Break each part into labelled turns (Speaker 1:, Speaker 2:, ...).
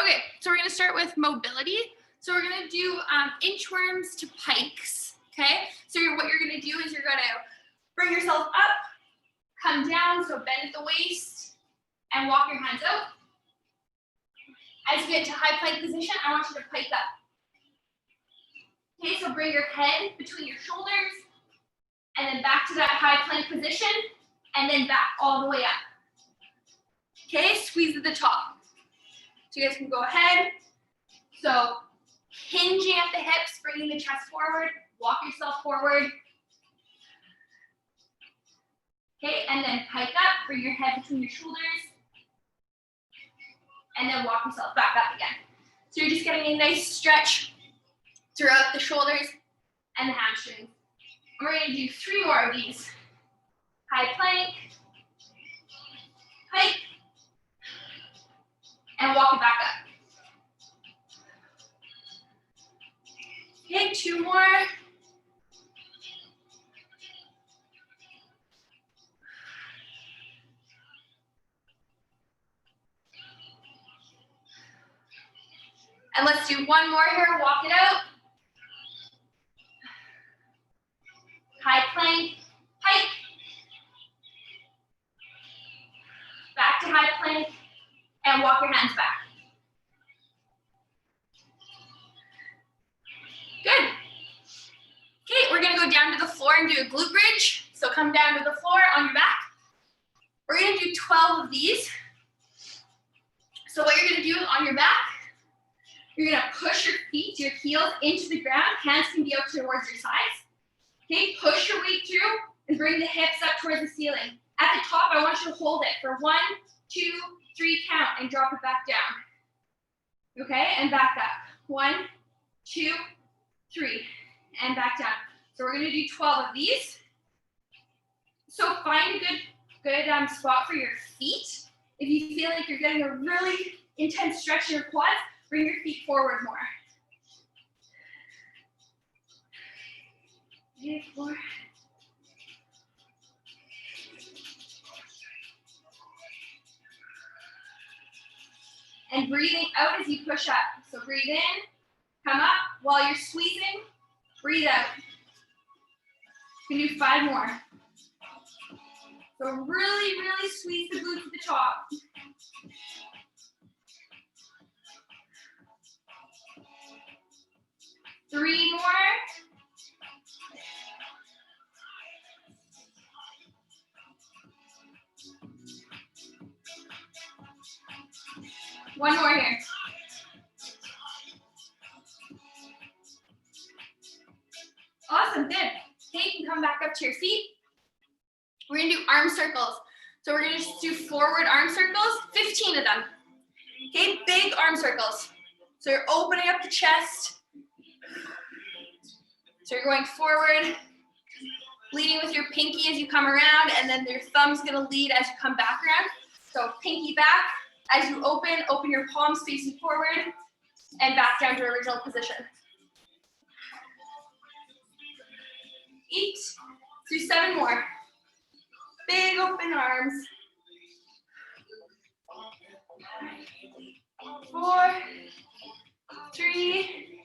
Speaker 1: Okay, so we're gonna start with mobility. So we're gonna do inchworms to pikes, okay? So what you're gonna do is you're gonna bring yourself up, come down, so bend at the waist, and walk your hands out. As you get to high plank position, I want you to pike up. Okay, so bring your head between your shoulders, and then back to that high plank position, and then back all the way up. Okay, squeeze at the top. So you guys can go ahead. So hinging at the hips, bringing the chest forward, walk yourself forward. Okay, and then pike up, bring your head between your shoulders, and then walk yourself back up again. So you're just getting a nice stretch throughout the shoulders and the hamstrings. And we're gonna do 3 more of these. High plank, pike, and walk it back up. Okay, 2 more. And let's do 1 more here, walk it out. High plank, pike. Back to high plank, and walk your hands back. Good. Okay, we're gonna go down to the floor and do a glute bridge. So come down to the floor on your back. We're gonna do 12 of these. So what you're gonna do is on your back, you're gonna push your feet, your heels into the ground. Hands can be out towards your sides. Okay, push your weight through and bring the hips up towards the ceiling. At the top, I want you to hold it for 1, 2, 3 count and drop it back down. Okay, and back up. 1, 2, 3, and back down. So we're gonna do 12 of these. So find a good spot for your feet. If you feel like you're getting a really intense stretch in your quads, bring your feet forward more. Okay, 4. And breathing out as you push up. So breathe in, come up. While you're squeezing, breathe out. You can do 5 more. So really, really squeeze the glutes at the top. Three more. One more here. Awesome, good. Okay, you can come back up to your feet. We're gonna do arm circles. So we're gonna just do forward arm circles, 15 of them. Okay, big arm circles. So you're opening up the chest. So you're going forward, leading with your pinky as you come around, and then your thumb's gonna lead as you come back around. So pinky back. As you open your palms facing forward, and back down to original position. 8, do 7 more. Big open arms. 4, 3,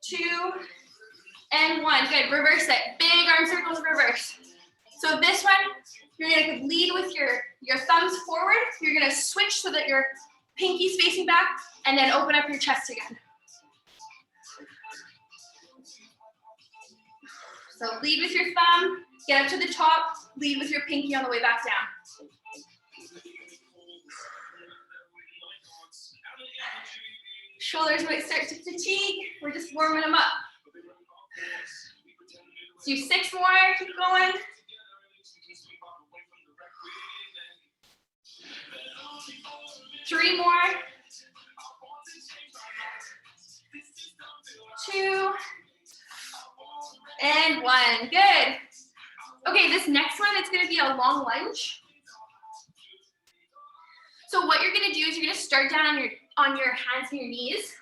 Speaker 1: 2, and 1. Good, reverse it. Big arm circles, reverse. So this one, you're gonna lead with your thumbs forward. You're gonna switch so that your pinky's facing back, and then open up your chest again. So lead with your thumb, get up to the top, lead with your pinky on the way back down. Shoulders might start to fatigue. We're just warming them up. Let's do 6 more, keep going. 3 more. 2. And 1. Good. Okay, this next one, it's gonna be a long lunge. So what you're gonna do is you're gonna start down on your hands and your knees.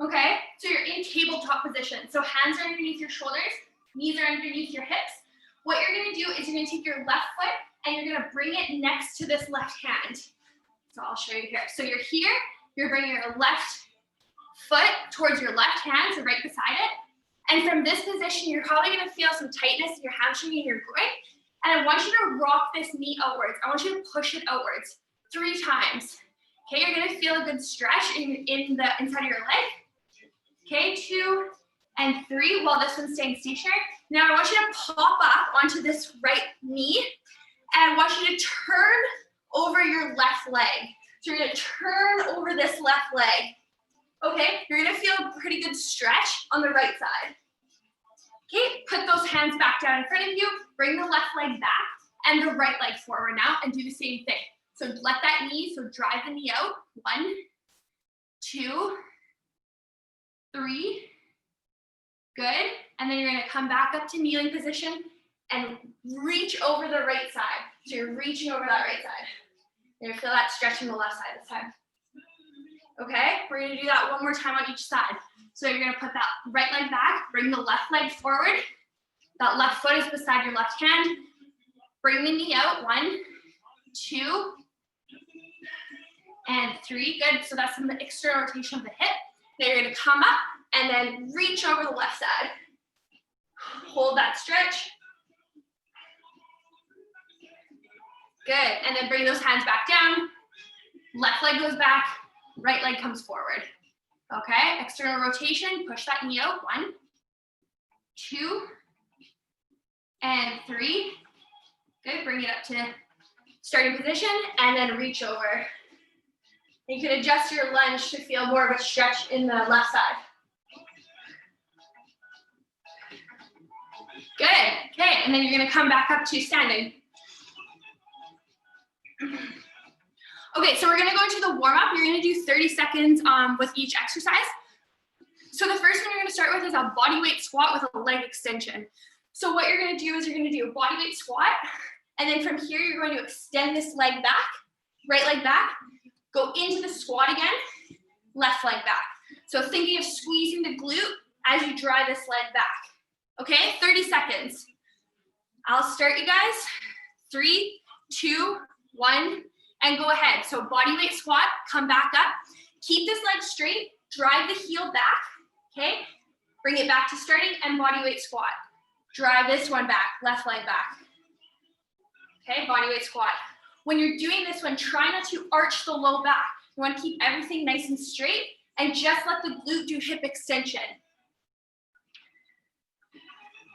Speaker 1: Okay, so you're in tabletop position. So hands are underneath your shoulders, knees are underneath your hips. What you're gonna do is you're gonna take your left foot and you're gonna bring it next to this left hand. So I'll show you here. So you're here, you're bringing your left foot towards your left hand, so right beside it. And from this position, you're probably gonna feel some tightness in your hamstring and your groin. And I want you to rock this knee outwards. I want you to push it outwards 3 times. Okay, you're gonna feel a good stretch in the inside of your leg. Okay, 2 and 3, while this one's staying stationary. Now I want you to pop up onto this right knee, and I want you to turn over your left leg. So you're gonna turn over this left leg. Okay, you're gonna feel a pretty good stretch on the right side. Okay, put those hands back down in front of you, bring the left leg back and the right leg forward now, and do the same thing. So let that knee, so drive the knee out. 1, 2, 3, good. And then you're gonna come back up to kneeling position and reach over the right side. So you're reaching over that right side. You're gonna feel that stretch on the left side this time. Okay, we're gonna do that one more time on each side. So you're gonna put that right leg back, bring the left leg forward. That left foot is beside your left hand. Bring the knee out, 1, 2, and 3, good. So that's some external rotation of the hip. Now you're gonna come up and then reach over the left side. Hold that stretch. Good, and then bring those hands back down. Left leg goes back, right leg comes forward. Okay, external rotation, push that knee out. 1, 2, and 3. Good, bring it up to starting position and then reach over. You can adjust your lunge to feel more of a stretch in the left side. Good, okay, and then you're gonna come back up to standing. Okay, so we're gonna go into the warm-up. You're gonna do 30 seconds with each exercise. So the first one you're gonna start with is a body weight squat with a leg extension. So what you're gonna do is you're gonna do a body weight squat, and then from here you're going to extend this leg back, right leg back, go into the squat again, left leg back. So thinking of squeezing the glute as you drive this leg back. Okay, 30 seconds. I'll start, you guys. 3, 2, 1, and go ahead. So body weight squat, come back up. Keep this leg straight, drive the heel back, okay? Bring it back to starting and body weight squat. Drive this one back, left leg back. Okay, body weight squat. When you're doing this one, try not to arch the low back. You want to keep everything nice and straight and just let the glute do hip extension.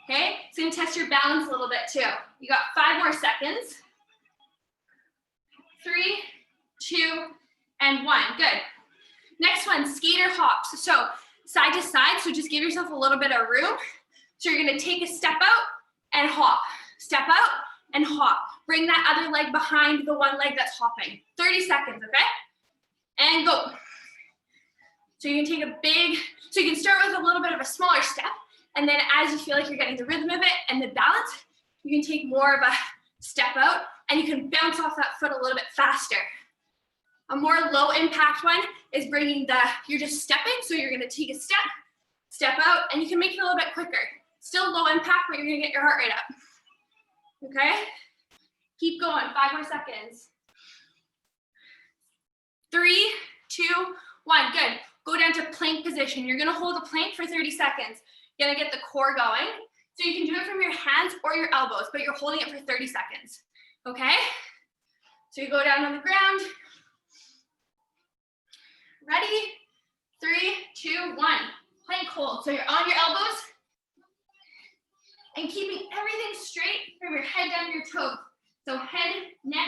Speaker 1: Okay, it's gonna test your balance a little bit too. You got 5 more seconds. 3, 2, and 1, good. Next one, skater hops. So side to side, so just give yourself a little bit of room. So you're gonna take a step out and hop. Step out and hop. Bring that other leg behind the one leg that's hopping. 30 seconds, okay? And go. So you can take a big, so you can start with a little bit of a smaller step, and then as you feel like you're getting the rhythm of it and the balance, you can take more of a step out, and you can bounce off that foot a little bit faster. A more low impact one is bringing you're just stepping, so you're gonna take a step, step out, and you can make it a little bit quicker. Still low impact, but you're gonna get your heart rate up. Okay? Keep going, 5 more seconds. 3, 2, 1, good. Go down to plank position. You're gonna hold a plank for 30 seconds. You're gonna get the core going. So you can do it from your hands or your elbows, but you're holding it for 30 seconds, okay? So you go down on the ground. Ready? 3, 2, 1. Plank hold. So you're on your elbows and keeping everything straight from your head down to your toes. So head, neck,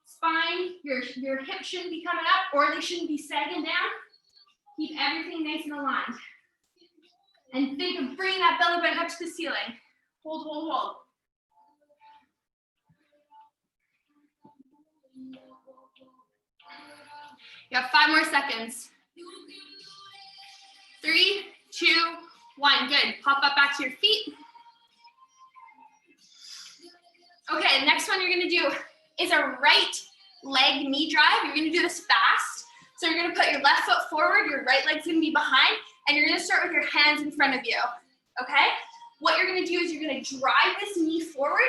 Speaker 1: spine, your hips shouldn't be coming up or they shouldn't be sagging down. Keep everything nice and aligned. And think of bringing that belly button up to the ceiling. Hold, hold, hold. You have 5 more seconds. 3, 2, 1, good. Pop up back to your feet. Okay, the next one you're gonna do is a right leg knee drive. You're gonna do this fast. So you're gonna put your left foot forward, your right leg's gonna be behind, and you're gonna start with your hands in front of you, okay? What you're gonna do is you're gonna drive this knee forward.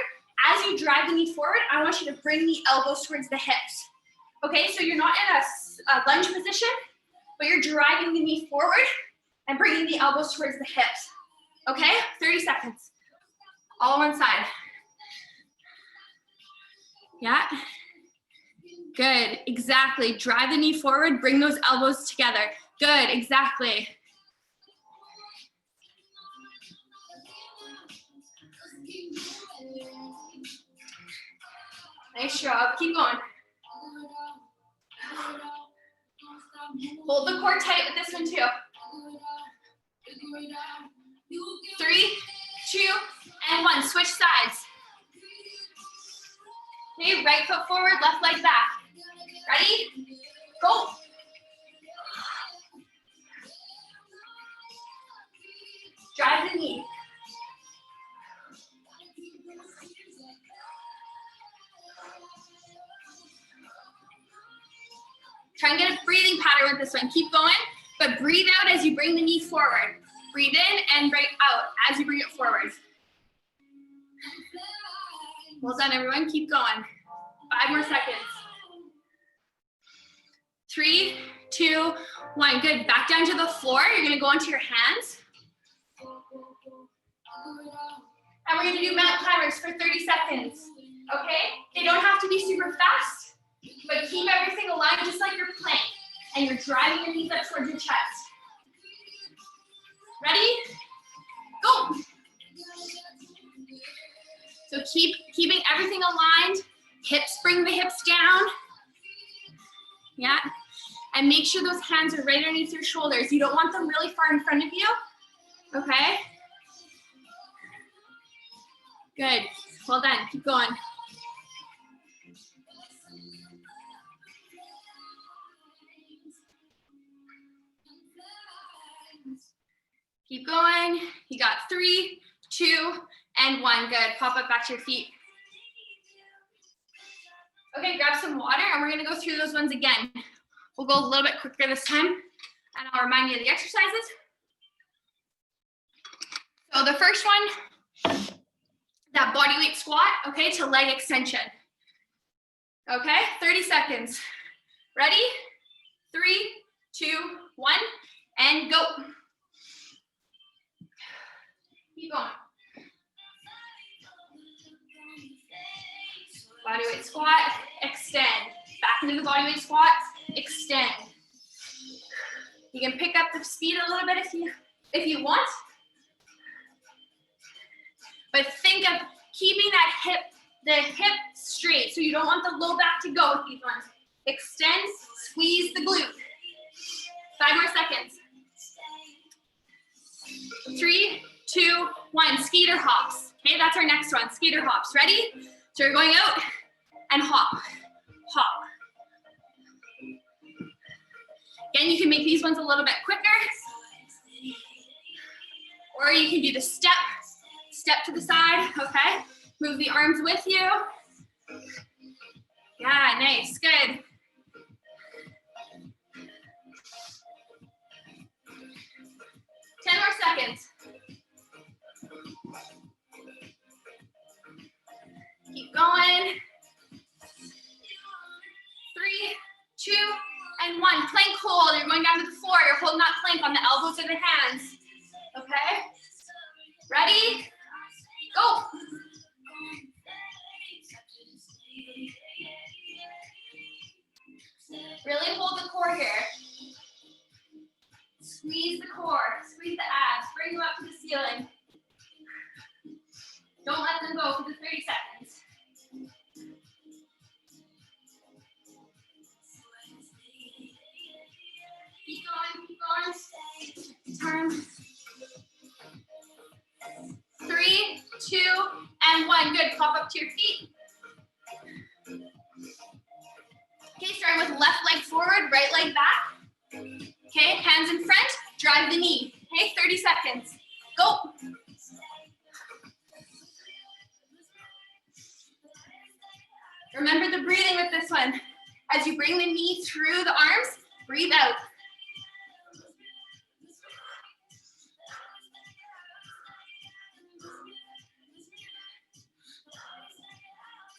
Speaker 1: As you drive the knee forward, I want you to bring the elbows towards the hips. Okay, so you're not in a lunge position, but you're driving the knee forward and bringing the elbows towards the hips. Okay, 30 seconds. All on one side. Yeah. Good, exactly. Drive the knee forward, bring those elbows together. Good, exactly. Nice job, keep going. Hold the core tight with this one too. 3, 2, and 1. Switch sides. Okay, right foot forward, left leg back. Ready? Go. Drive the knee. Try and get a breathing pattern with this one. Keep going, but breathe out as you bring the knee forward. Breathe in and breathe out as you bring it forward. Well done, everyone. Keep going. 5 more seconds. 3, 2, 1. Good. Back down to the floor. You're going to go onto your hands. And we're going to do mat climbers for 30 seconds. Okay? They don't have to be super fast, but keep everything aligned just like your plank. And you're driving your knees up towards your chest. Ready? Go! So keeping everything aligned. Hips, bring the hips down. Yeah. And make sure those hands are right underneath your shoulders. You don't want them really far in front of you. Okay? Good. Well done. Keep going. Keep going. You got 3, 2, and 1. Good. Pop up back to your feet. Okay, grab some water and we're gonna go through those ones again. We'll go a little bit quicker this time and I'll remind you of the exercises. So the first one, that body weight squat, okay, to leg extension. Okay, 30 seconds. Ready? 3, 2, 1, and go. Keep going. Body weight squat, extend. Back into the body weight squat, extend. You can pick up the speed a little bit if you want. But think of keeping the hip straight. So you don't want the low back to go with these ones. Extend, squeeze the glute. 5 more seconds. 3, 2, 1. Skater hops. Okay, that's our next one. Skater hops. Ready? So you're going out and hop, hop. Again, you can make these ones a little bit quicker. Or you can do the step to the side, okay? Move the arms with you. Yeah, nice, good. Ten more seconds. Keep going. 3, 2, and 1. Plank hold. You're going down to the floor. You're holding that plank on the elbows of the hands. Okay? Ready? Go. Really hold the core here. Squeeze the core. Squeeze the abs. Bring them up to the ceiling. Don't let them go for the 30 seconds. Keep going, turn. 3, 2, and 1. Good, pop up to your feet. Okay, starting with left leg forward, right leg back. Okay, hands in front, drive the knee. Okay, 30 seconds. Go. Remember the breathing with this one. As you bring the knee through the arms, breathe out.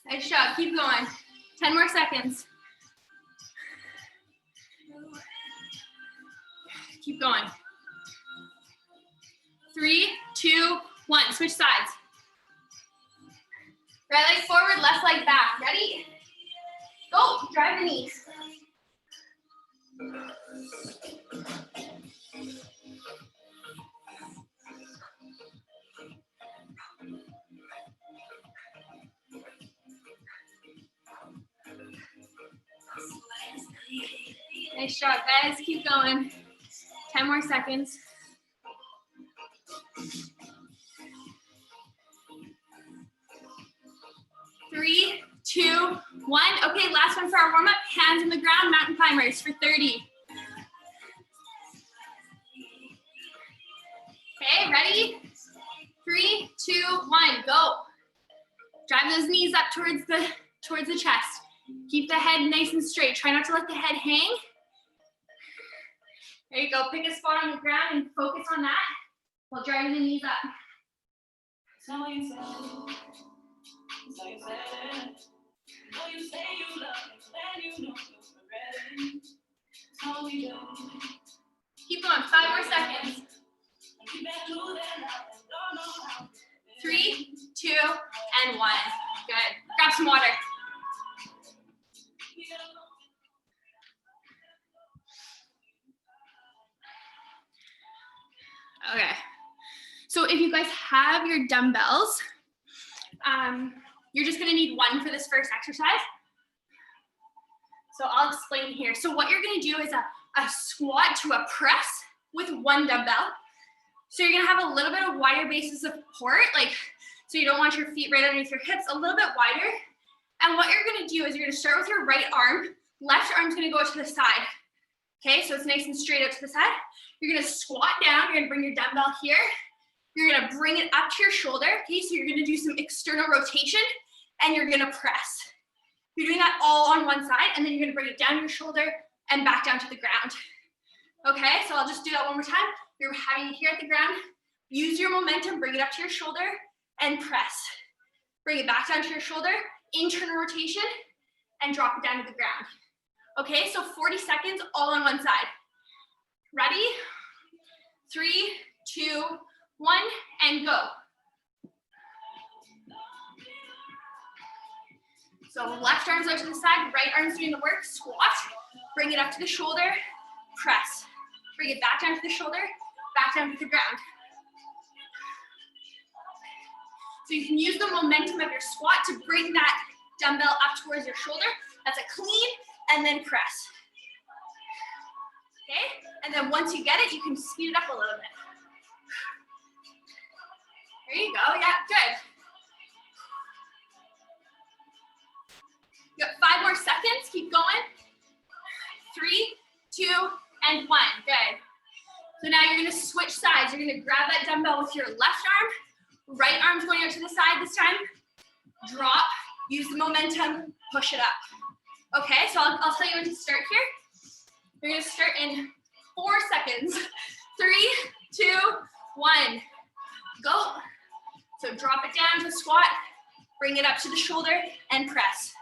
Speaker 1: Nice job, keep going. 10 more seconds. keep going. 3, 2, 1, switch sides. Right leg forward, left leg back. Ready? Go, drive the knees. Nice job, guys. Keep going. 10 more seconds. Three, 2, 1. Okay, last one for our warm-up. Hands on the ground, mountain climbers for 30. Okay, ready? 3, 2, 1, go. Drive those knees up towards the chest. Keep the head nice and straight. Try not to let the head hang. There you go. Pick a spot on the ground and focus on that while driving the knees up. So you say you love me, then you know you're ready. Keep going. 5 more seconds. 3, 2, and 1. Good. Grab some water. Okay. So if you guys have your dumbbells, you're just gonna need one for this first exercise. So I'll explain here. So what you're gonna do is a squat to a press with one dumbbell. So you're gonna have a little bit of wider base of support, so you don't want your feet right underneath your hips, a little bit wider. And what you're gonna do is you're gonna start with your right arm, left arm's gonna go to the side. Okay, so it's nice and straight out to the side. You're gonna squat down, you're gonna bring your dumbbell here. You're gonna bring it up to your shoulder, okay? So you're gonna do some external rotation and you're gonna press. You're doing that all on one side and then you're gonna bring it down your shoulder and back down to the ground. Okay, so I'll just do that one more time. You're having it here at the ground. Use your momentum, bring it up to your shoulder and press. Bring it back down to your shoulder, internal rotation, and drop it down to the ground. Okay, so 40 seconds all on one side. Ready? 3, 2, 1, and go. So left arm's out to the side, right arm's doing the work, squat, bring it up to the shoulder, press. Bring it back down to the shoulder, back down to the ground. So you can use the momentum of your squat to bring that dumbbell up towards your shoulder. That's a clean, and then press. Okay, and then once you get it, you can speed it up a little bit. There you go, yeah, good. You got 5 more seconds, keep going. 3, 2, and 1, good. So now you're gonna switch sides. You're gonna grab that dumbbell with your left arm, right arm's going out to the side this time. Drop, use the momentum, push it up. Okay, so I'll tell you when to start here. You're gonna start in 4 seconds. 3, 2, 1, go. So drop it down to squat, bring it up to the shoulder, and press.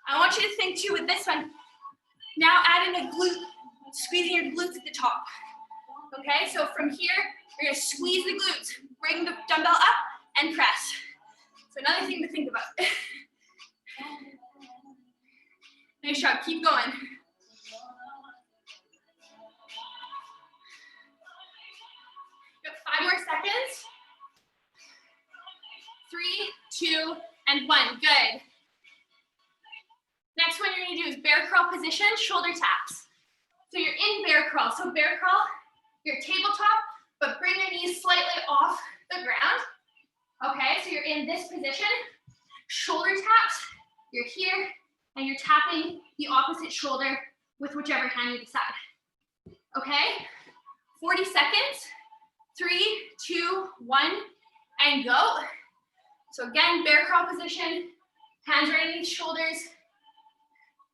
Speaker 1: I want you to think too with this one, now add in a glute, squeezing your glutes at the top. Okay, so from here, you're gonna squeeze the glutes, bring the dumbbell up, and press. So another thing to think about. Nice job, keep going. Got 5 more seconds. 3, 2, and 1, good. Next one you're gonna do is bear crawl position, shoulder taps. So you're in bear crawl. So bear crawl, you're tabletop, but bring your knees slightly off the ground. Okay, so you're in this position. Shoulder taps, you're here, and you're tapping the opposite shoulder with whichever hand you decide. Okay, 40 seconds. 3, 2, 1, and go. So again, bear crawl position, hands right underneath shoulders,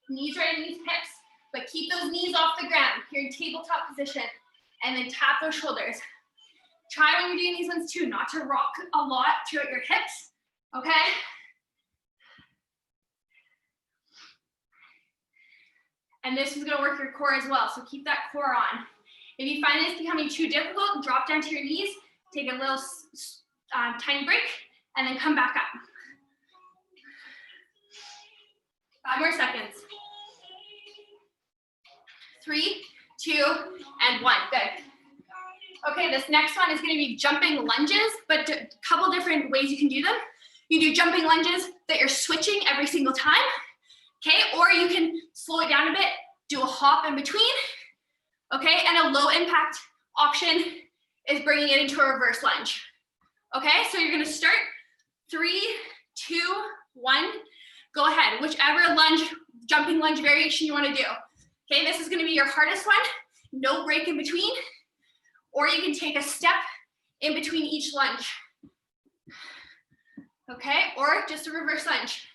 Speaker 1: knees right underneath hips, but keep those knees off the ground. You're in tabletop position, and then tap those shoulders. Try when you're doing these ones too, not to rock a lot throughout your hips, okay? And this is gonna work your core as well, so keep that core on. If you find this becoming too difficult, drop down to your knees, take a little tiny break, and then come back up. 5 more seconds. 3, 2, and 1, good. Okay, this next one is gonna be jumping lunges, but a couple different ways you can do them. You do jumping lunges that you're switching every single time, okay? Or you can slow it down a bit, do a hop in between, okay? And a low impact option is bringing it into a reverse lunge, okay? So you're gonna start 3, 2, 1, go ahead, whichever lunge, jumping lunge variation you wanna do. Okay, this is gonna be your hardest one, no break in between, or you can take a step in between each lunge. Okay, or just a reverse lunge.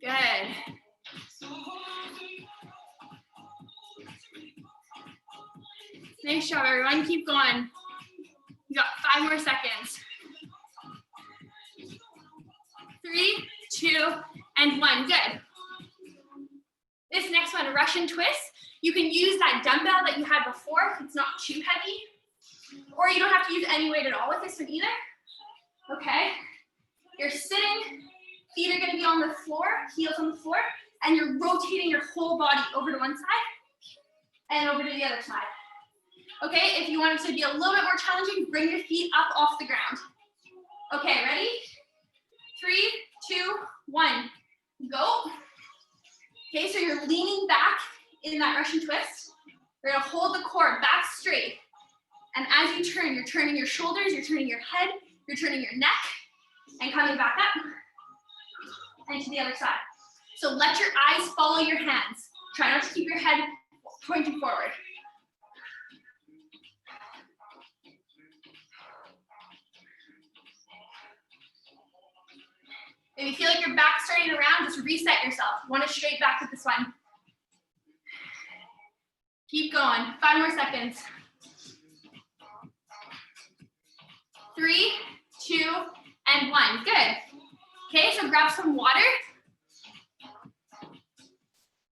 Speaker 1: Good. Nice job, everyone. Keep going. You got 5 more seconds. 3, 2, and 1. Good. This next one, Russian twist. You can use that dumbbell that you had before if it's not too heavy. Or you don't have to use any weight at all with this one either. Okay. You're sitting, feet are gonna be on the floor, heels on the floor, and you're rotating your whole body over to one side and over to the other side. Okay, if you want it to be a little bit more challenging, bring your feet up off the ground. Okay, ready? 3, 2, 1, go. Okay, so you're leaning back in that Russian twist. You're gonna hold the core back straight. And as you turn, you're turning your shoulders, you're turning your head, you're turning your neck, and coming back up and to the other side. So let your eyes follow your hands. Try not to keep your head pointing forward. If you feel like your back's starting around, just reset yourself. Want to straight back with this one. Keep going. 5 more seconds. 3, 2, and 1. Good. Okay, so grab some water.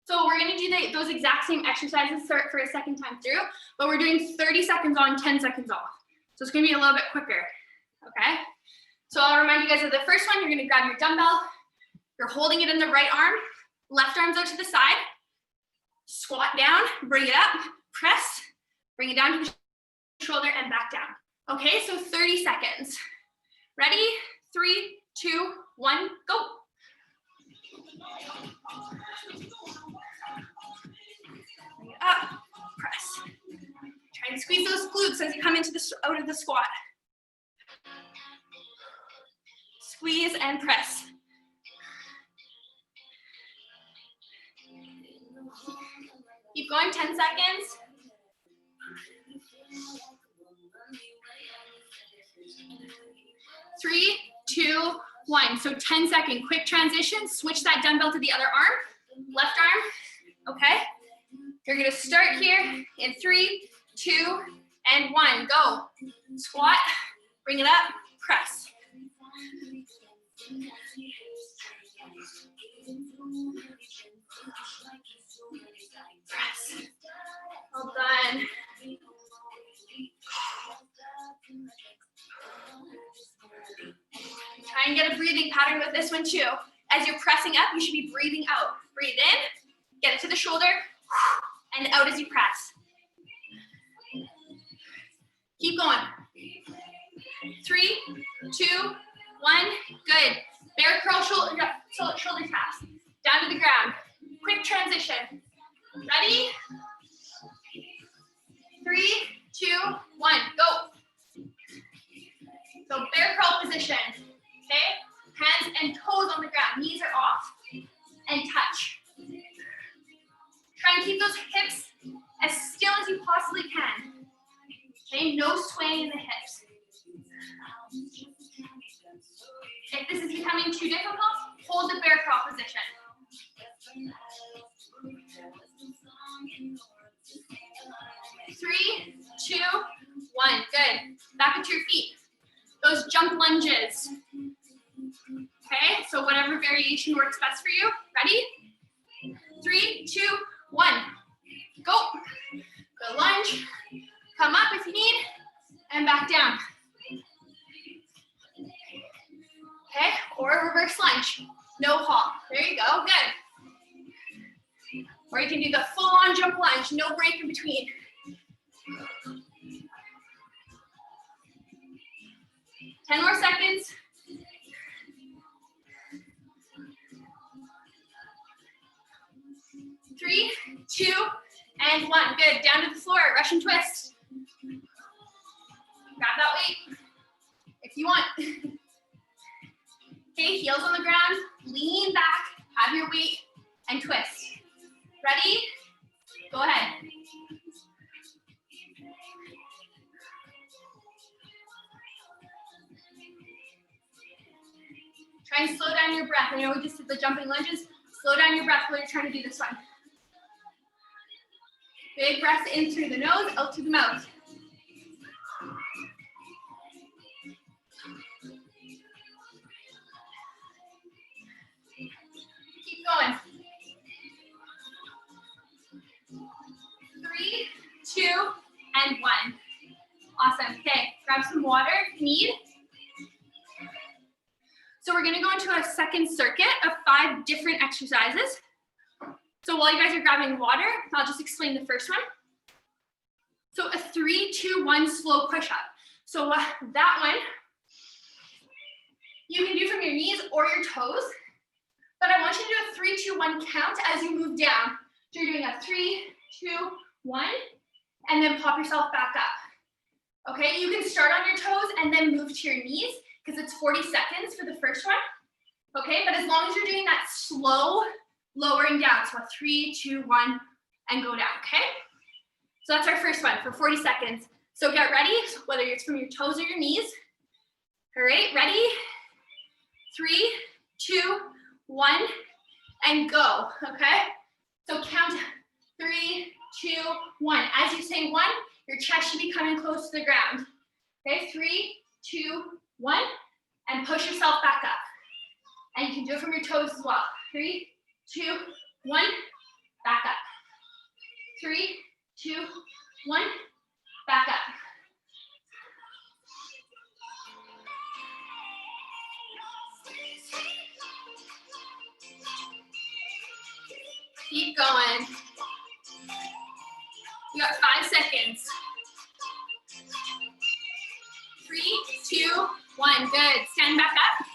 Speaker 1: So we're gonna do those exact same exercises for a second time through, but we're doing 30 seconds on, 10 seconds off. So it's gonna be a little bit quicker, okay? So I'll remind you guys of the first one. You're gonna grab your dumbbell. You're holding it in the right arm. Left arm's out to the side. Squat down, bring it up, press, bring it down to the shoulder and back down. Okay, so 30 seconds. Ready? 3, 2, 1, go. Bring it up, press. Try and squeeze those glutes as you come into out of the squat. Squeeze and press. Keep going, 10 seconds. Three, 2, 1. So 10-second quick transition. Switch that dumbbell to the other arm, left arm. Okay. You're gonna start here in 3, 2, and 1. Go. Squat. Bring it up. Press. Press. Well done. Try and get a breathing pattern with this one too. As you're pressing up, you should be breathing out. Breathe in, get it to the shoulder, and out as you press. Keep going. 3, 2, 1, good. Bear curl, shoulder taps. Down to the ground. Quick transition. Ready? 3, 2, 1, go. So bear curl position, okay? Hands and toes on the ground, knees are off, and touch. Try and keep those hips as still as you possibly can. Okay, no swaying in the hips. If this is becoming too difficult, hold the bear crawl position. 3, 2, with your feet. Those jump lunges. Okay, so whatever variation works best for you. Ready? 3, 2, 1. Go. Good lunge. Come up if you need, and back down. Okay, or reverse lunge. No hop. There you go, good. Or you can do the full-on jump lunge, no break in between. Ten more seconds. Three, 2, and 1. Good, down to the floor, Russian twist. Grab that weight if you want. Okay, heels on the ground, lean back, have your weight, and twist. Ready? Go ahead. Try and slow down your breath. I know we just did the jumping lunges. Slow down your breath while you're trying to do this one. Big breath in through the nose, out through the mouth. Keep going. 3, 2, and 1. Awesome. Okay, grab some water if you need. So we're gonna go into a second circuit of 5 different exercises. So while you guys are grabbing water, I'll just explain the first one. So a 3, 2, 1 slow push-up. So that one, you can do from your knees or your toes, but I want you to do a 3, 2, 1 count as you move down. So you're doing a 3, 2, 1, and then pop yourself back up. Okay, you can start on your toes and then move to your knees because it's 40 seconds for the first one. Okay, but as long as you're doing that slow lowering down, so a 3, 2, 1, and go down, okay? So that's our first one for 40 seconds. So get ready, whether it's from your toes or your knees. All right, ready? 3, 2, 1, and go, okay? So count 3, 2, 1. As you say 1, your chest should be coming close to the ground. Okay, 3, 2, 1, and push yourself back up. And you can do it from your toes as well. 3, 2, 1, back up. 3, 2, 1, back up. Keep going. You got 5 seconds. 3, 2, 1, good. Stand back up.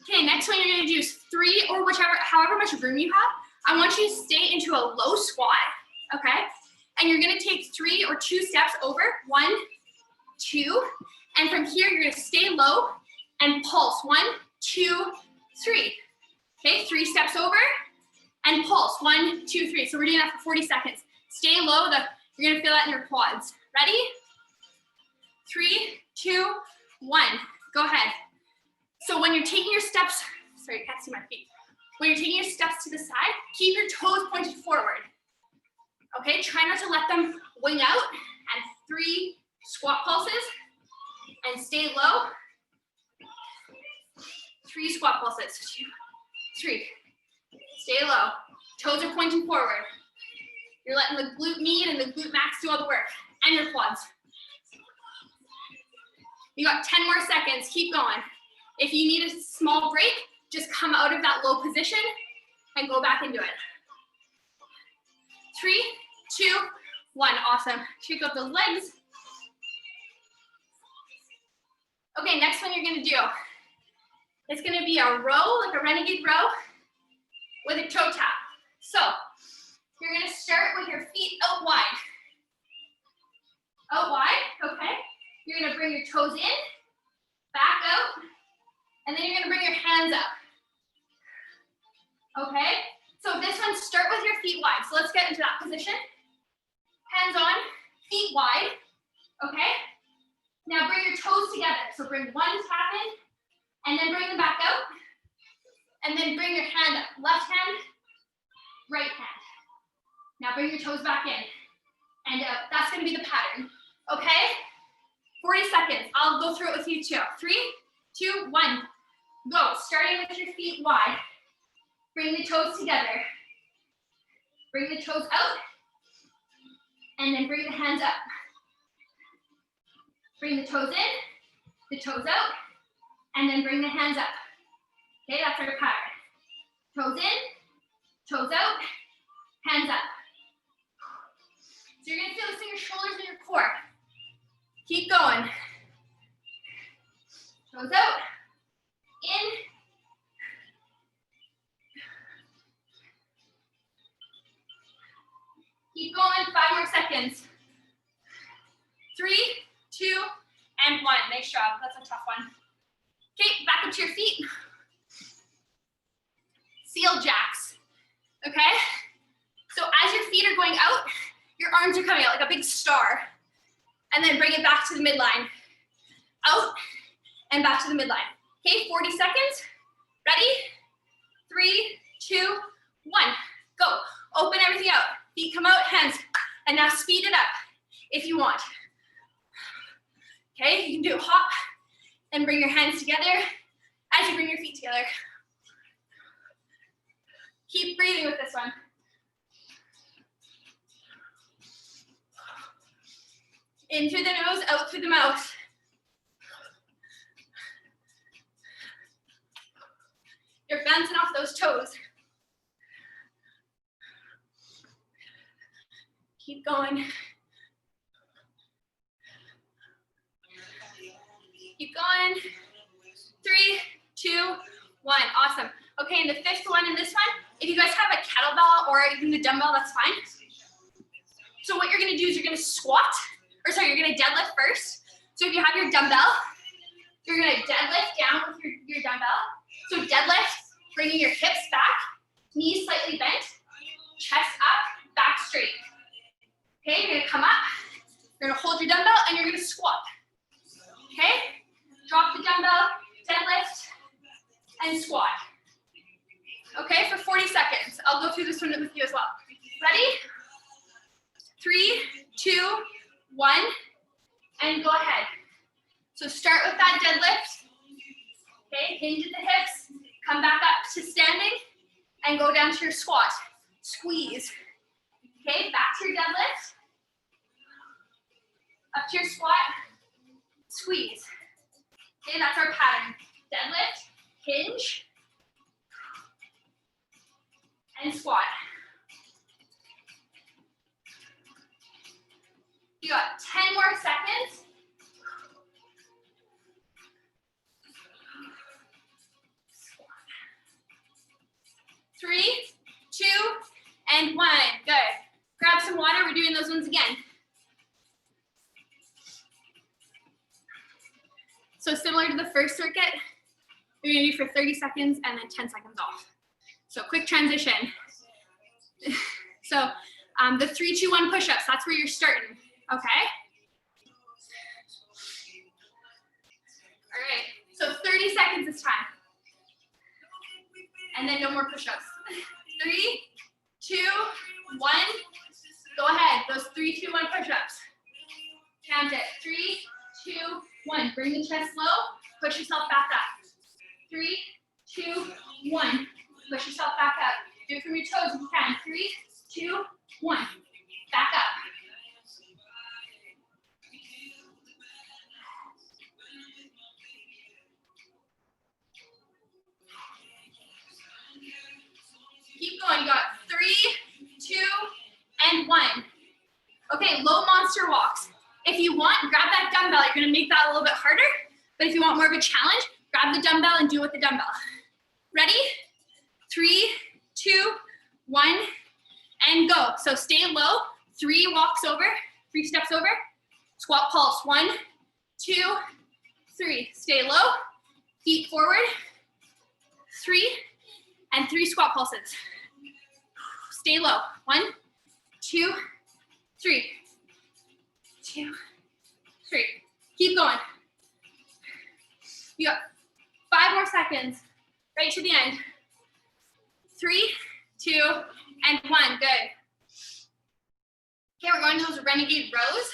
Speaker 1: Okay, next one you're gonna do is 3 or however much room you have. I want you to stay into a low squat, okay? And you're gonna take 3 or 2 steps over. 1, 2, and from here you're gonna stay low and pulse. 1, 2, 3. Okay, 3 steps over and pulse. 1, 2, 3. So we're doing that for 40 seconds. Stay low, you're gonna feel that in your quads. Ready? 3, 2, 1. Go ahead. So when you're taking your steps, sorry, I can't see my feet. When you're taking your steps to the side, keep your toes pointed forward. Okay, try not to let them wing out. And 3 squat pulses and stay low. 3 squat pulses. 2, 3. Stay low. Toes are pointing forward. You're letting the glute med and the glute max do all the work, and your quads. You got 10 more seconds. Keep going. If you need a small break, just come out of that low position and go back into it. 3, 2, 1. Awesome. Shake out those legs. Okay, next one you're gonna do. It's gonna be a row, like a renegade row, with a toe tap. So, you're gonna start with your feet out wide. Out wide, okay? You're gonna bring your toes in, back out, and then you're gonna bring your hands up. Okay? So this one, start with your feet wide. So let's get into that position. Hands on, feet wide, okay? Now bring your toes together. So bring one tap in, and then bring them back out, and then bring your hand up. Left hand, right hand. Now bring your toes back in and out. That's gonna be the pattern. Okay? 40 seconds. I'll go through it with you too. 3, 2, 1. Go. Starting with your feet wide. Bring the toes together. Bring the toes out. And then bring the hands up. Bring the toes in, the toes out, and then bring the hands up. Okay, that's our pattern. Toes in, toes out, hands up. So you're gonna feel this in your shoulders and your core. Keep going. Toes out, in. Keep going, 5 more seconds. 3, 2, and 1. Nice job, that's a tough one. Okay, back up to your feet. Seal jacks, okay? So as your feet are going out, your arms are coming out like a big star. And then bring it back to the midline. Out and back to the midline. Okay, 40 seconds. Ready? 3, 2, 1. Go. Open everything out. Feet come out, hands. And now speed it up if you want. Okay, you can do a hop and bring your hands together as you bring your feet together. Keep breathing with this one. In through the nose, out through the mouth. You're bouncing off those toes. Keep going. Keep going. 3, 2, 1. Awesome. Okay, and the fifth one in this one, if you guys have a kettlebell or even the dumbbell, that's fine. So what you're gonna do is you're gonna squat, or sorry, you're gonna deadlift first. So if you have your dumbbell, you're gonna deadlift down with your dumbbell. So deadlift, bringing your hips back, knees slightly bent, chest up, back straight. Okay, you're gonna come up, you're gonna hold your dumbbell, and you're gonna squat. Okay, drop the dumbbell, deadlift, and squat. Okay, for 40 seconds. I'll go through this one with you as well. Ready? 3, 2, 1, and go ahead. So start with that deadlift. Okay, hinge at the hips, come back up to standing, and go down to your squat. Squeeze. Okay, back to your deadlift. Up to your squat, squeeze. Okay, that's our pattern. Deadlift, hinge, and squat. You got 10 more seconds. Squat. 3, 2, and 1. Good. Grab some water. We're doing those ones again. So similar to the first circuit, you're gonna do for 30 seconds and then 10 seconds off. So quick transition. So the 3, 2, 1 push-ups, that's where you're starting, okay? All right, so 30 seconds this time. And then no more push-ups. 3, 2, 1, go ahead. Those 3, 2, 1 push-ups. Count it. 3, 2, 1. Bring the chest low. Push yourself back up. 3, 2, 1. Push yourself back up. Do it from your toes if you can. 3, 2, 1. Back up. Keep going. You got 3, 2, and 1. Okay, low monster walks. If you want, grab that dumbbell. You're gonna make that a little bit harder, but if you want more of a challenge, grab the dumbbell and do it with the dumbbell. Ready? 3, 2, 1, and go. So stay low. 3 walks over, 3 steps over. Squat pulse. 1, 2, 3. Stay low. Feet forward. 3, and 3 squat pulses. Stay low. 1, 2, 3. 2, 3. Keep going. You got 5 more seconds. Right to the end. 3, 2, and 1. Good. Okay, we're going to those renegade rows.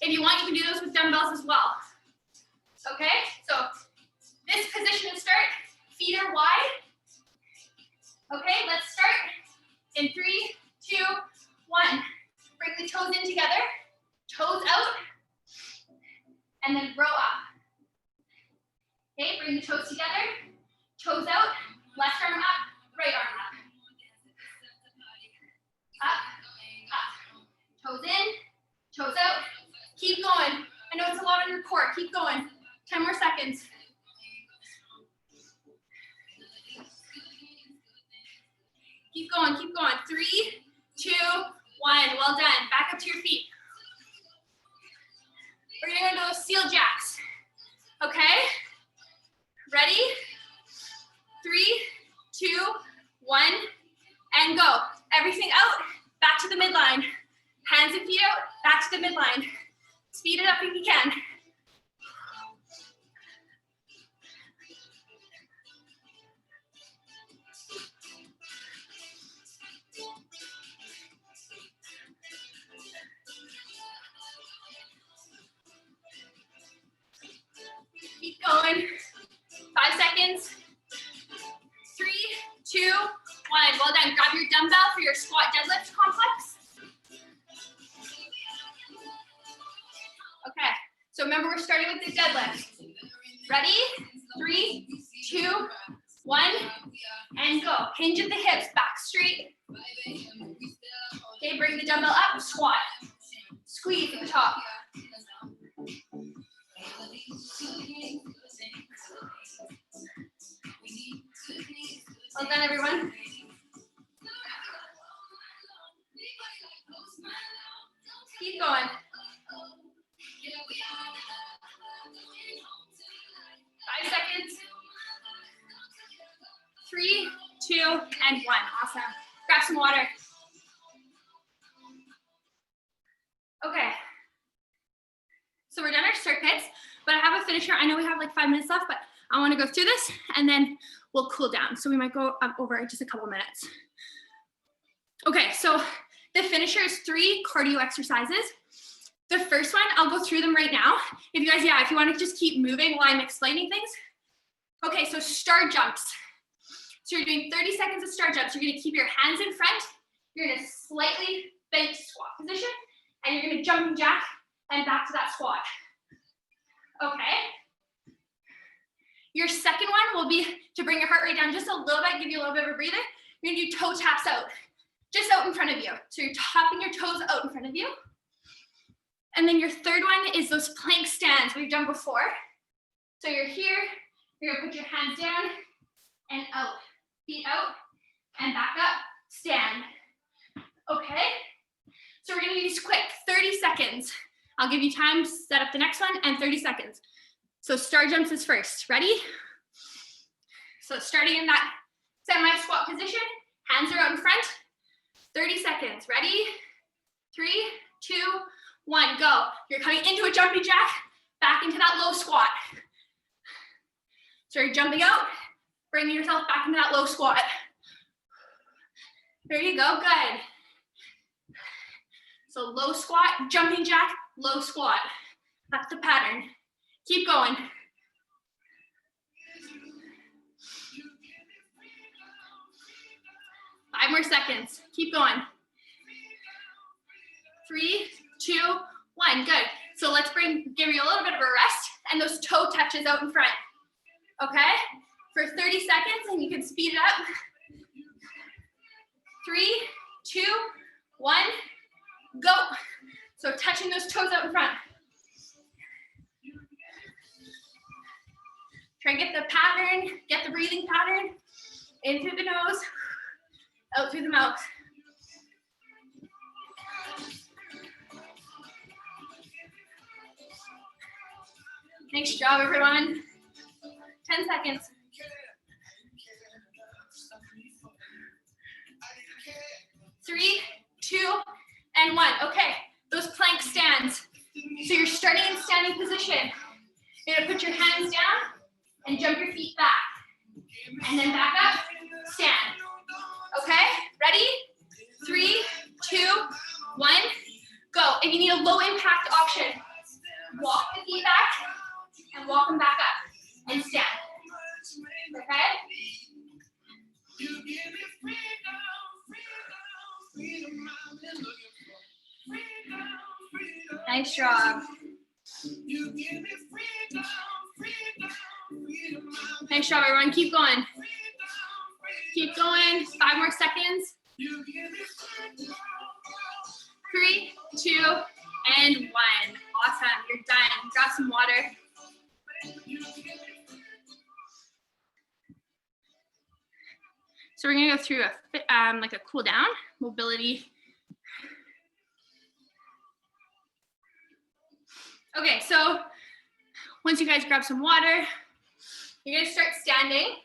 Speaker 1: If you want, you can do those with dumbbells as well. Okay, so this position to start, feet are wide. Okay, let's start in 3, 2, 1. Bring the toes in together, toes out, and then row up. Okay, bring the toes together, toes out, left arm up, right arm up. Up, up, toes in, toes out. Keep going. I know it's a lot on your core. Keep going. 10 more seconds. Keep going, keep going. 3, 2, 1. Well done. Back up to your feet. We're gonna go to those seal jacks. Okay? Ready? 3, 2, 1, and go. Everything out, back to the midline. Hands and feet out, back to the midline. Speed it up if you can. Keep going. 5 seconds. 3, 2, 1. Well done. Grab your dumbbell for your squat deadlift complex. Okay, so remember we're starting with the deadlift. Ready? 3, 2, 1, and go. Hinge at the hips, back straight. Okay, bring the dumbbell up, squat. Squeeze at the top. Well done, everyone. Keep going. 5 seconds. 3, 2, and 1. Awesome. Grab some water. Okay. So we're done our circuits, but I have a finisher. I know we have like 5 minutes left, but I want to go through this and then we'll cool down. So we might go over just a couple minutes. Okay, so the finisher is 3 cardio exercises. The first one, I'll go through them right now. If you guys, if you want to just keep moving while I'm explaining things. Okay, so star jumps. So you're doing 30 seconds of star jumps. You're going to keep your hands in front. You're in a slightly bent squat position, and you're going to jumping jack and back to that squat. Okay. Your second one will be to bring your heart rate down just a little bit, give you a little bit of a breather. You're going to do toe taps out, just out in front of you. So you're tapping your toes out in front of you. And then your third one is those plank stands we've done before. So you're here, you're gonna put your hands down and out, feet out and back up, stand. Okay, so we're gonna do these quick, 30 seconds. I'll give you time to set up the next one and 30 seconds. So star jumps is first, ready? So starting in that semi-squat position, hands are out in front, 30 seconds, ready? 3, 2, 1, go. You're coming into a jumping jack, back into that low squat. So you're jumping out, bringing yourself back into that low squat. There you go, good. So low squat, jumping jack, low squat. That's the pattern. Keep going. Five more seconds. Keep going. 3, 2, 1. Good. So let's give you a little bit of a rest and those toe touches out in front. Okay? For 30 seconds, and you can speed it up. 3, 2, 1, go. So touching those toes out in front. Try and get the pattern, get the breathing pattern. In through the nose, out through the mouth. Nice job, everyone. 10 seconds. Three, 2, and 1. Okay, those plank stands. So you're starting in standing position. You're gonna put your hands down and jump your feet back. And then back up, stand. Okay, ready? 3, 2, 1, go. If you need a low impact option, walk the feet back and walk them back up and stand. Okay? Nice job. Nice job, everyone. Keep going. Keep going. 5 more seconds. 3, 2, and 1. Awesome. You're done. Grab some water. So we're gonna go through like a cool down mobility. Okay, so once you guys grab some water, you're gonna start standing.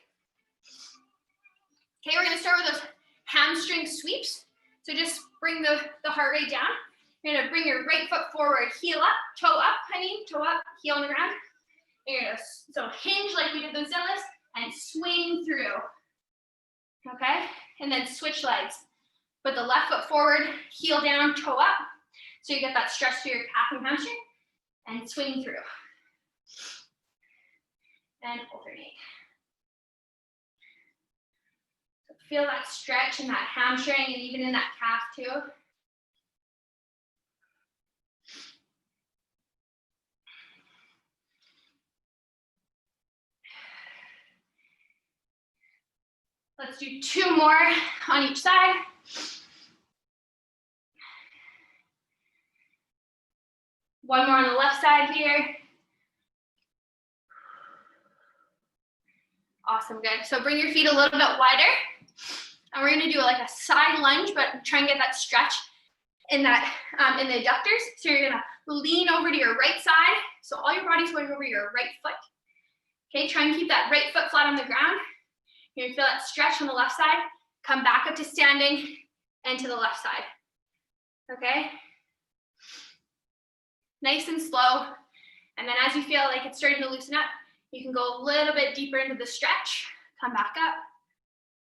Speaker 1: Okay, we're gonna start with those hamstring sweeps. So just bring the heart rate down. You're gonna bring your right foot forward, heel up, toe up, honey, toe up, heel on the ground. You're gonna so hinge like we did those deadlifts and swing through. Okay, and then switch legs. Put the left foot forward, heel down, toe up. So you get that stretch to your calf and hamstring, and swing through. And alternate. So feel that stretch in that hamstring and even in that calf too. Let's do 2 more on each side. One more on the left side here. Awesome, good. So bring your feet a little bit wider. And we're gonna do like a side lunge, but try and get that stretch in that in the adductors. So you're gonna lean over to your right side. So all your body's going over your right foot. Okay, try and keep that right foot flat on the ground. You're gonna feel that stretch on the left side. Come back up to standing and to the left side. Okay? Nice and slow. And then as you feel like it's starting to loosen up, you can go a little bit deeper into the stretch. Come back up.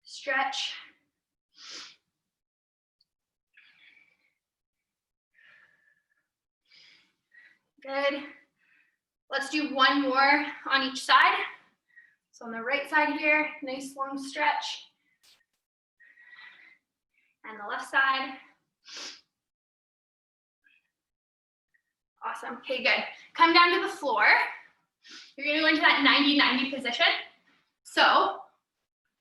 Speaker 1: Stretch. Good. Let's do 1 more on each side. So on the right side here, nice long stretch. And the left side. Awesome. Okay, good. Come down to the floor. You're going to go into that 90-90 position. So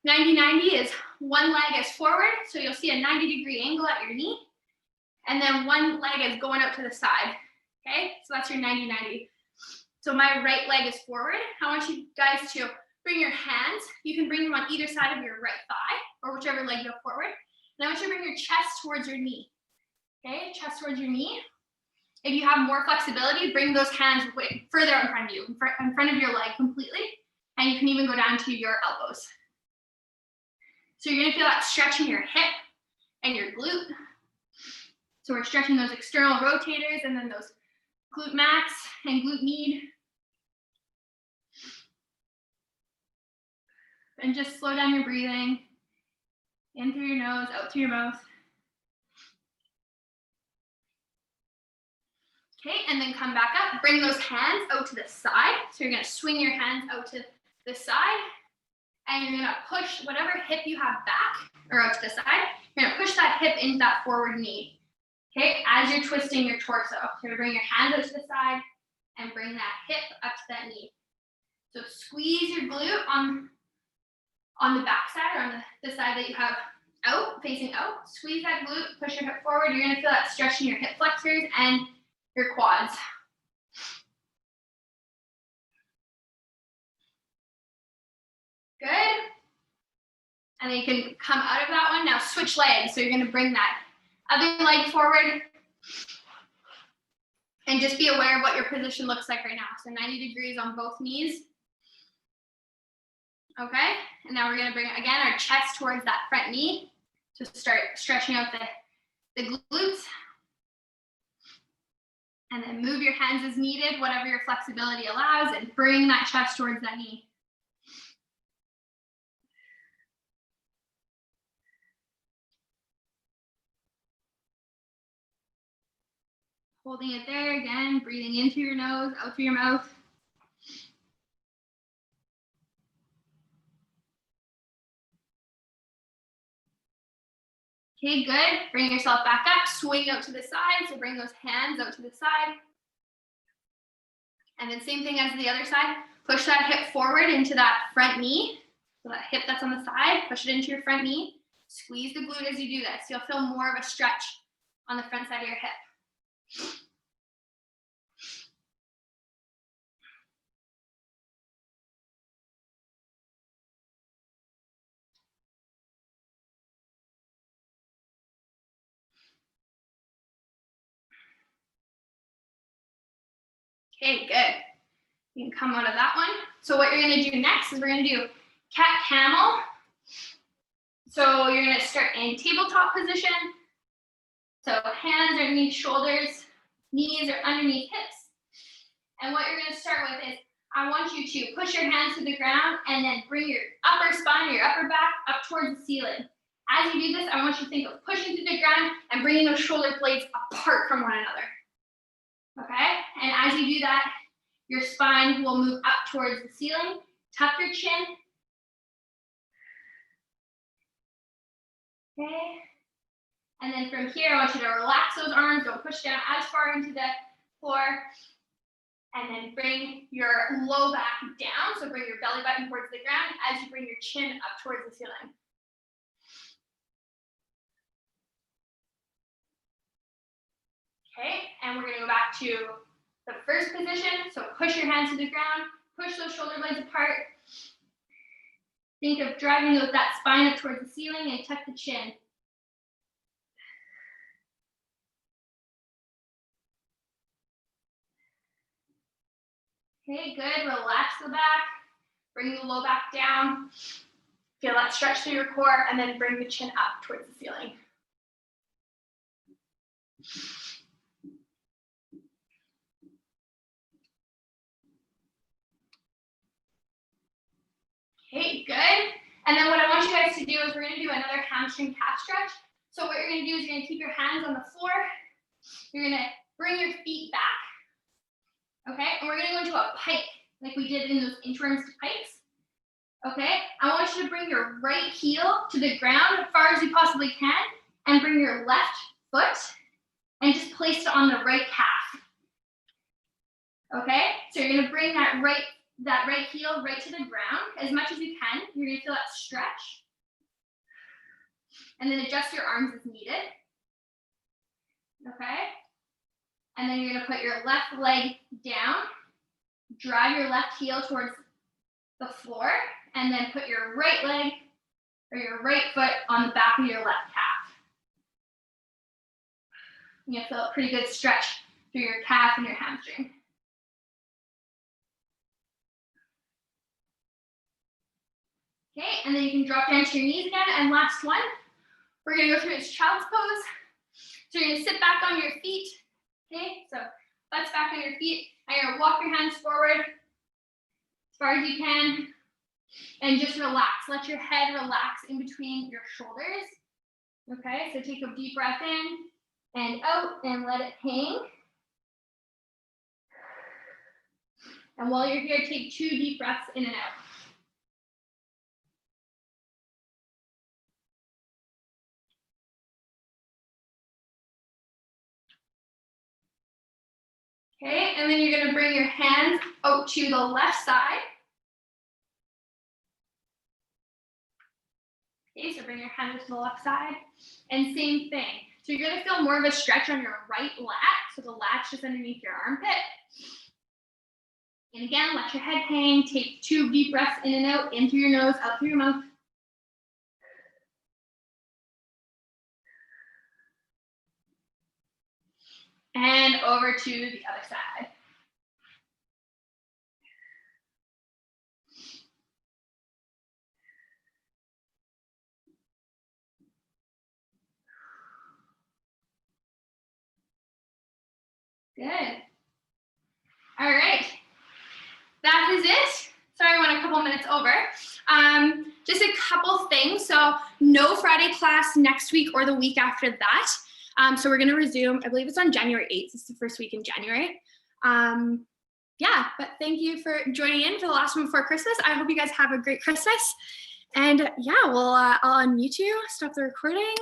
Speaker 1: 90-90 is one leg is forward, so you'll see a 90-degree angle at your knee. And then one leg is going out to the side. Okay, so that's your 90-90. So my right leg is forward. I want you guys to bring your hands. You can bring them on either side of your right thigh or whichever leg you go forward. And I want you to bring your chest towards your knee. Okay, chest towards your knee. If you have more flexibility, bring those hands way further in front of you, in front of your leg completely. And you can even go down to your elbows. So you're gonna feel that stretch in your hip and your glute. So we're stretching those external rotators and then those glute max and glute med. And just slow down your breathing. In through your nose, out through your mouth. Okay, and then come back up. Bring those hands out to the side. So you're gonna swing your hands out to the side. And you're gonna push whatever hip you have back or out to the side. You're gonna push that hip into that forward knee. Okay, as you're twisting your torso. So you're gonna bring your hands out to the side and bring that hip up to that knee. So squeeze your glute on the back side or on the side that you have out, facing out. Squeeze that glute, push your hip forward. You're gonna feel that stretch in your hip flexors and your quads. Good. And then you can come out of that one. Now switch legs. So you're gonna bring that other leg forward. And just be aware of what your position looks like right now. So 90 degrees on both knees. Okay, and now we're gonna bring, again, our chest towards that front knee. To start stretching out the glutes. And then move your hands as needed, whatever your flexibility allows, and bring that chest towards that knee. Holding it there again, breathing in through your nose, out through your mouth. Okay, good. Bring yourself back up, swing out to the side. So bring those hands out to the side. And then same thing as the other side. Push that hip forward into that front knee. So that hip that's on the side, push it into your front knee. Squeeze the glute as you do this. You'll feel more of a stretch on the front side of your hip. Okay, good. You can come out of that one. So what you're gonna do next is we're gonna do cat camel. So you're gonna start in tabletop position. So hands are underneath shoulders, knees are underneath hips. And what you're gonna start with is, I want you to push your hands to the ground and then bring your upper spine or your upper back up towards the ceiling. As you do this, I want you to think of pushing to the ground and bringing those shoulder blades apart from one another. Okay, and as you do that, your spine will move up towards the ceiling. Tuck your chin. Okay, and then from here, I want you to relax those arms. Don't push down as far into the floor. And then bring your low back down. So bring your belly button towards the ground as you bring your chin up towards the ceiling. Okay, and we're gonna go back to the first position. So push your hands to the ground, push those shoulder blades apart. Think of driving that spine up towards the ceiling and tuck the chin. Okay, good, relax the back, bring the low back down. Feel that stretch through your core, and then bring the chin up towards the ceiling. Okay, good. And then what I want you guys to do is we're gonna do another hamstring calf stretch. So what you're gonna do is you're gonna keep your hands on the floor. You're gonna bring your feet back. Okay, and we're gonna go into a pike, like we did in those interims to pikes. Okay, I want you to bring your right heel to the ground as far as you possibly can, and bring your left foot and just place it on the right calf. Okay, so you're gonna bring that right heel right to the ground as much as you can. You're gonna feel that stretch. And then adjust your arms as needed. Okay, and then you're gonna put your left leg down, drive your left heel towards the floor, and then put your right leg or your right foot on the back of your left calf. You're gonna feel a pretty good stretch through your calf and your hamstring. Okay, and then you can drop down to your knees again, and last one. We're gonna go through this child's pose. So you're gonna sit back on your feet. Okay, so butts back on your feet, and you're gonna walk your hands forward as far as you can, and just relax. Let your head relax in between your shoulders. Okay, so take a deep breath in and out, and let it hang. And while you're here, take 2 deep breaths in and out. Okay, and then you're gonna bring your hands out to the left side. Okay, so bring your hands to the left side, and same thing. So you're gonna feel more of a stretch on your right lat, so the lat's just underneath your armpit. And again, let your head hang, take 2 deep breaths in and out, in through your nose, out through your mouth. And over to the other side. Good. All right. That is it. Sorry, I went a couple minutes over. Just a couple things. So no Friday class next week or the week after that. So we're gonna resume, I believe it's on January 8th. It's the first week in January. Yeah, but thank you for joining in for the last one before Christmas. I hope you guys have a great Christmas. And yeah, I'll unmute you, stop the recording.